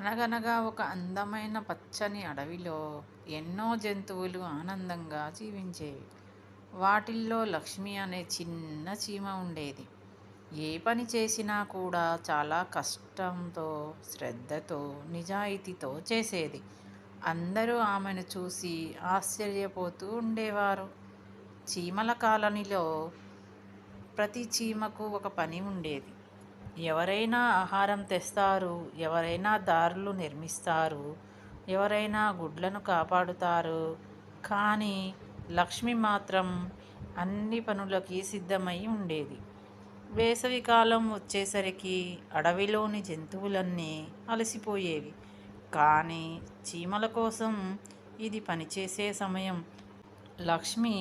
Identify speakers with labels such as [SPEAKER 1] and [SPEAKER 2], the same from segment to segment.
[SPEAKER 1] అనగనగా ఒక అందమైన పచ్చని అడవిలో ఎన్నో జంతువులు ఆనందంగా జీవించేవి. వాటిల్లో లక్ష్మి అనే చిన్న చీమ ఉండేది. ఏ పని చేసినా కూడా చాలా కష్టంతో, శ్రద్ధతో, నిజాయితీతో చేసేది. అందరూ ఆమెను చూసి ఆశ్చర్యపోతూ ఉండేవారు. చీమల కాలనీలో ప్రతి చీమకు ఒక పని ఉండేది. ఎవరైనా ఆహారం తెస్తారు, ఎవరైనా దారులు నిర్మిస్తారు, ఎవరైనా గుడ్లను కాపాడుతారు. కానీ లక్ష్మి మాత్రం అన్ని పనులకి సిద్ధమై ఉండేది. వేసవికాలం వచ్చేసరికి అడవిలోని జంతువులన్నీ అలసిపోయేవి. కానీ చీమల కోసం ఇది పనిచేసే సమయం. లక్ష్మి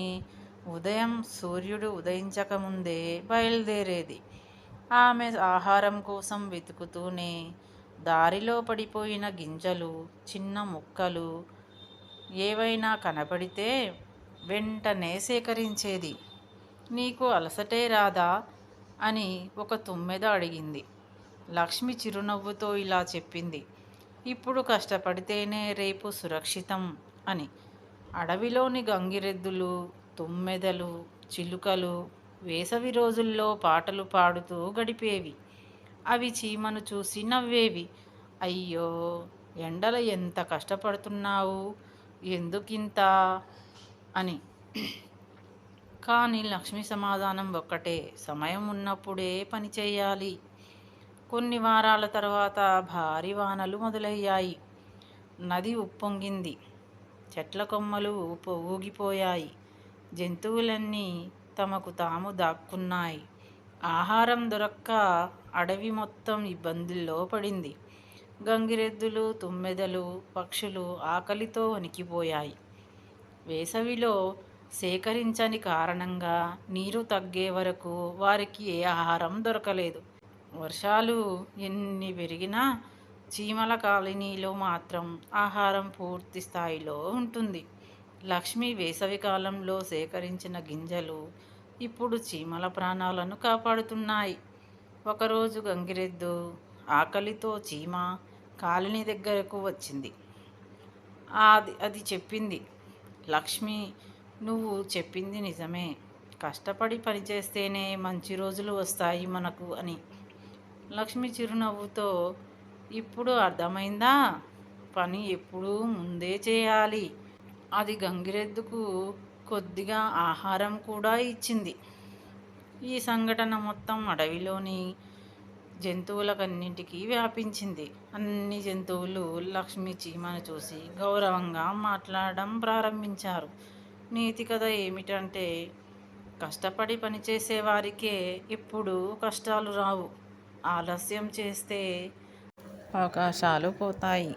[SPEAKER 1] ఉదయం సూర్యుడు ఉదయించకముందే బయలుదేరేది. ఆమె ఆహారం కోసం వెతుకుతూనే దారిలో పడిపోయిన గింజలు, చిన్న ముక్కలు ఏవైనా కనపడితే వెంటనే సేకరించేది. నీకు అలసటే రాదా అని ఒక తుమ్మెద అడిగింది. లక్ష్మి చిరునవ్వుతో ఇలా చెప్పింది, ఇప్పుడు కష్టపడితేనే రేపు సురక్షితం అని. అడవిలోని గంగిరెద్దులు, తుమ్మెదలు, చిలుకలు వేసవి రోజుల్లో పాటలు పాడుతూ గడిపేవి. అవి చీమను చూసి నవ్వేవి. అయ్యో, ఎండలో ఎంత కష్టపడుతున్నావు, ఎందుకింత అని. కానీ లక్ష్మి సమాధానం ఒక్కటే, సమయం ఉన్నప్పుడే పని చేయాలి. కొన్ని వారాల తర్వాత భారీ వానలు మొదలయ్యాయి. నది ఉప్పొంగింది. చెట్ల కొమ్మలు ఊగిపోయాయి. జంతువులన్నీ తమకు తాము దాక్కున్నాయి. ఆహారం దొరక్క అడవి మొత్తం ఇబ్బందుల్లో పడింది. గంగిరెద్దులు, తుమ్మెదలు, పక్షులు ఆకలితో వణికిపోయాయి. వేసవిలో సేకరించని కారణంగా నీరు తగ్గే వరకు వారికి ఏ ఆహారం దొరకలేదు. వర్షాలు ఎన్ని పెరిగినా చీమల కాలనీలో మాత్రం ఆహారం పూర్తి స్థాయిలో ఉంటుంది. లక్ష్మి వేసవికాలంలో సేకరించిన గింజలు ఇప్పుడు చీమల ప్రాణాలను కాపాడుతున్నాయి. ఒకరోజు గంగిరెద్దు ఆకలితో చీమ కాలనీ దగ్గరకు వచ్చింది. అది చెప్పింది, లక్ష్మి, నువ్వు చెప్పింది నిజమే. కష్టపడి పనిచేస్తేనే మంచి రోజులు వస్తాయి మనకు అని. లక్ష్మి చిరునవ్వుతో, ఇప్పుడు అర్థమైందా? పని ఎప్పుడూ ముందే చేయాలి. అది గంగిరెద్దుకు కొద్దిగా ఆహారం కూడా ఇచ్చింది. ఈ సంఘటన మొత్తం అడవిలోని జంతువులకన్నింటికీ వ్యాపించింది. అన్ని జంతువులు లక్ష్మి చీమను చూసి గౌరవంగా మాట్లాడడం ప్రారంభించారు. నీతి కథ ఏమిటంటే, కష్టపడి పనిచేసే వారికే ఎప్పుడూ కష్టాలు రావు. ఆలస్యం చేస్తే అవకాశాలు పోతాయి.